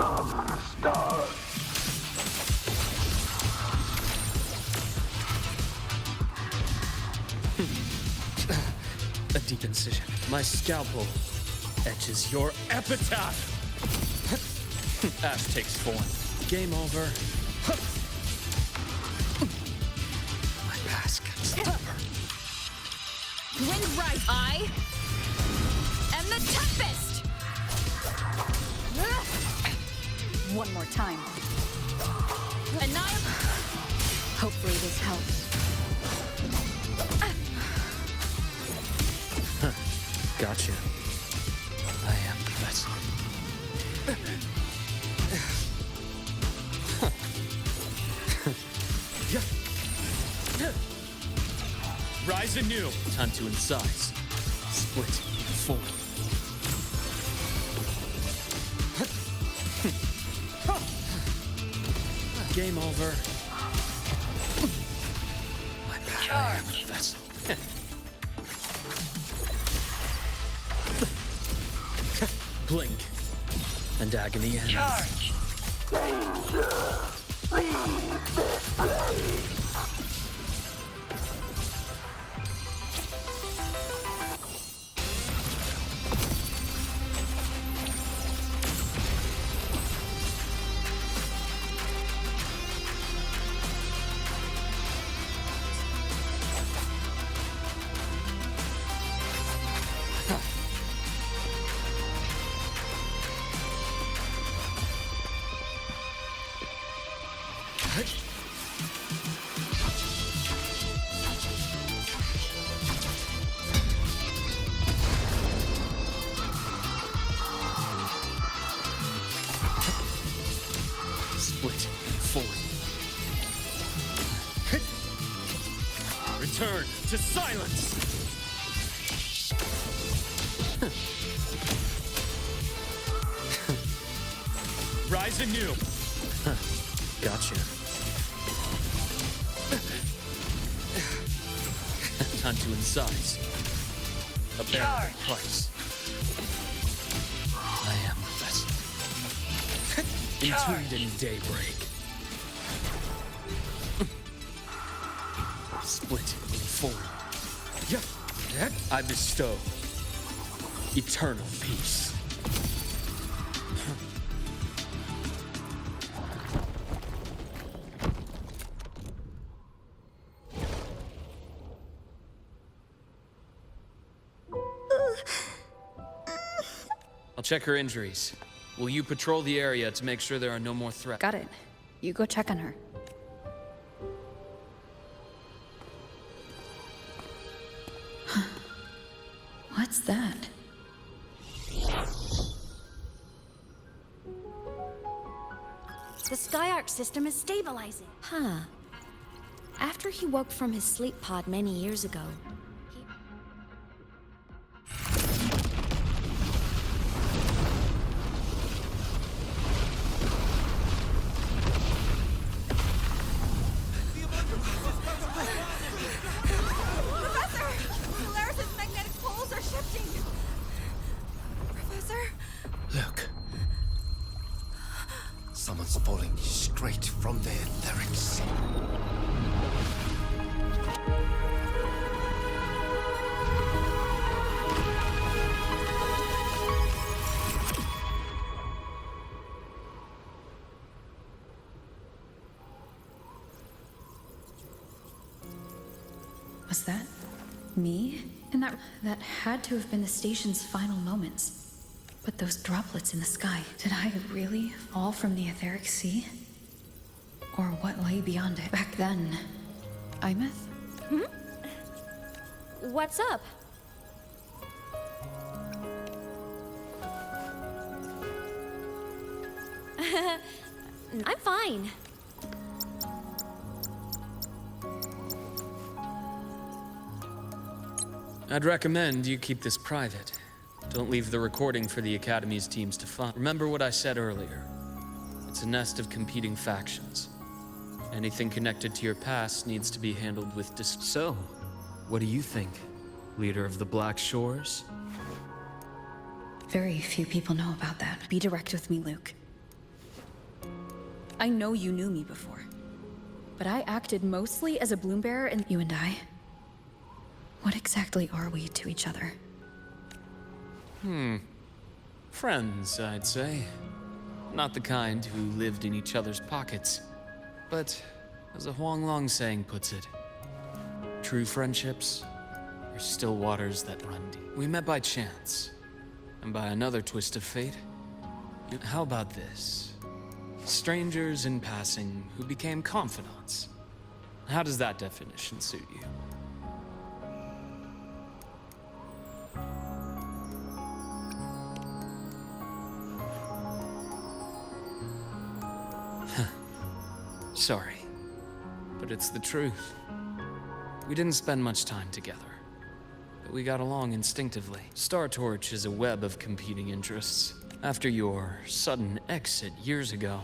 A deep incision. My scalpel etches your epitaph. Ash takes form. Game over. My past gets deeper. Wind rise. I am the Tempest. One more time. Annihilate. Hopefully this helps. Gotcha. I am the vessel. Rise anew. Time to incise. Split. Form. Game over. I am the vessel. Blink, and agony ends. Charge! Danger! Leave this place! Split. Forward. Return to silence! Rise anew! Gotcha. Time to incise. A barren price. I am the vessel. Entombed in daybreak. Split in form. I bestow eternal peace. I'll check her injuries. Will you patrol the area to make sure there are no more threats? Got it. You go check on her. What's that? The Skyark system is stabilizing. Huh. After he woke from his sleep pod many years ago, Look. Someone's falling straight from their etherics. Was that me? And that had to have been the station's final moments. But those droplets in the sky, did I really fall from the etheric sea? Or what lay beyond it? Back then, Imeth? what's up? I'm fine. I'd recommend you keep this private. Don't leave the recording for the Academy's teams to find. Remember what I said earlier. It's a nest of competing factions. Anything connected to your past needs to be handled with So, what do you think, leader of the Black Shores? Very few people know about that. Be direct with me, Luke. I know you knew me before. But I acted mostly as a bloom bearer, and you and I. What exactly are we to each other? Friends, I'd say. Not the kind who lived in each other's pockets. But, as a Huanglong saying puts it, true friendships are still waters that run deep. We met by chance, and by another twist of fate. How about this? Strangers in passing who became confidants. How does that definition suit you? Sorry, but it's the truth. We didn't spend much time together, but we got along instinctively. Star Torch is a web of competing interests. After your sudden exit years ago,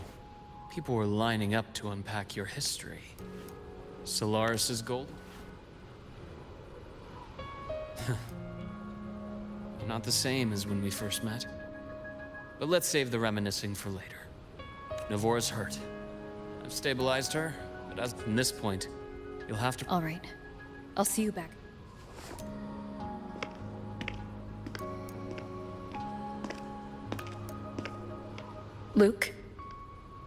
people were lining up to unpack your history. Solaris's gold? Not the same as when we first met. But let's save the reminiscing for later. Navora's hurt. I've stabilized her, but as from this point, you'll have to— All right. I'll see you back. Luke,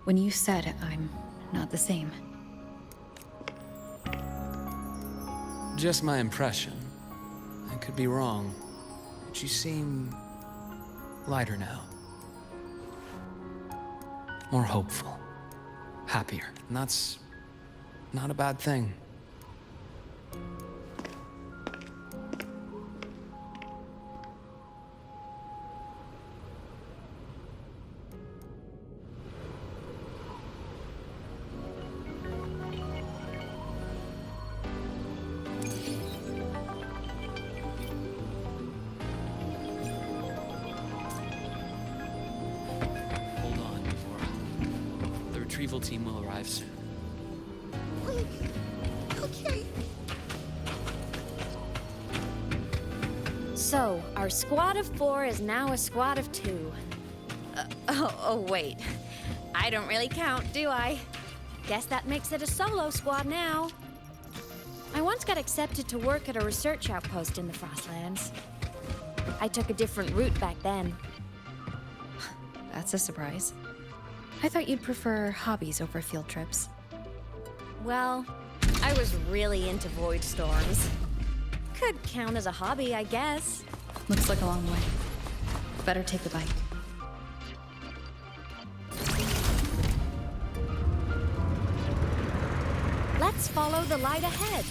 when you said I'm not the same, Just my impression. I could be wrong, but you seem lighter now. More hopeful. Happier. And that's not a bad thing. Hold on, Devora. The retrieval team will arrive soon. Okay. So, our squad of 4 is now a squad of 2. Oh, wait. I don't really count, do I? Guess that makes it a solo squad now. I once got accepted to work at a research outpost in the Frostlands. I took a different route back then. that's a surprise. I thought you'd prefer hobbies over field trips. Well, I was really into void storms. Could count as a hobby, I guess. Looks like a long way. Better take the bike. Let's follow the light ahead.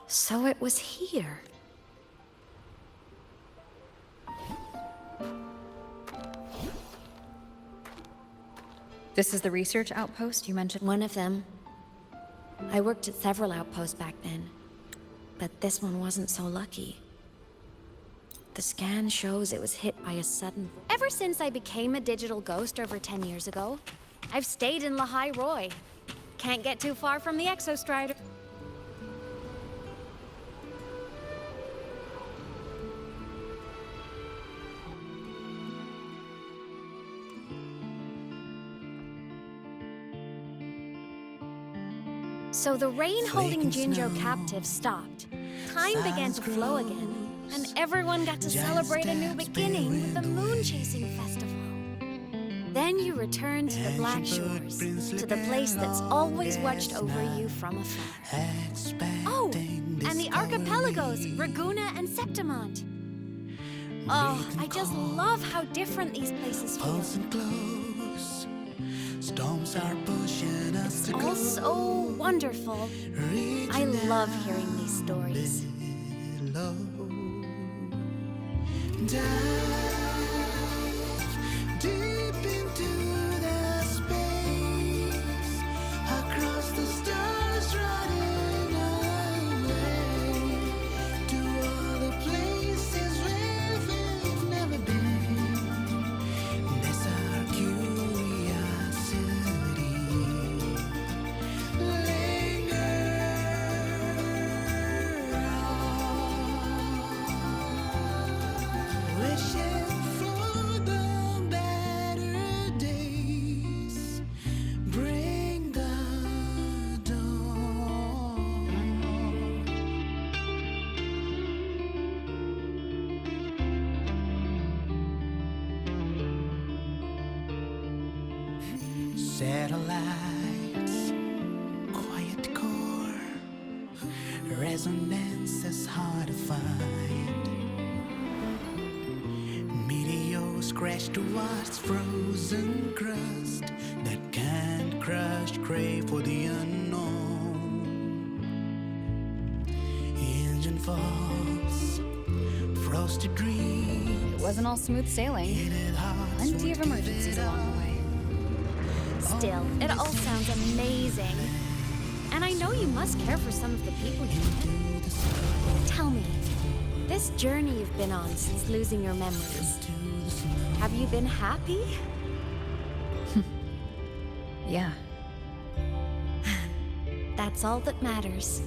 So it was here. This is the research outpost you mentioned? One of them. I worked at several outposts back then, but this one wasn't so lucky. The scan shows it was hit by a sudden... Ever since I became a digital ghost over 10 years ago, I've stayed in Lahai Roy. Can't get too far from the Exostrider. So the rain holding Jinzhou captive stopped. Time began to flow again, and everyone got to celebrate a new beginning with the Moon Chasing Festival. Then you returned to the Black Shores, to the place that's always watched over you from afar. Oh, and the archipelagos, Raguna and Septimont. Oh, I just love how different these places feel. Storms are pushing us to All go so wonderful. I love hearing these stories. low. Dive deep into the space, across the stars, running away to all the places where we've never been. That's our curiosity. Linger on, wishing for the better days. Bring the dawn. Satellites, quiet core, resonance is hard to find. Meteors crash towards frozen crust that can't crush, crave for the unknown. Engine falls, frosted dreams. It wasn't all smooth sailing. Plenty of emergencies along the way. Still, it all sounds amazing. And I know you must care for some of the people you met. Tell me, this journey you've been on since losing your memories, have you been happy? Yeah. That's all that matters.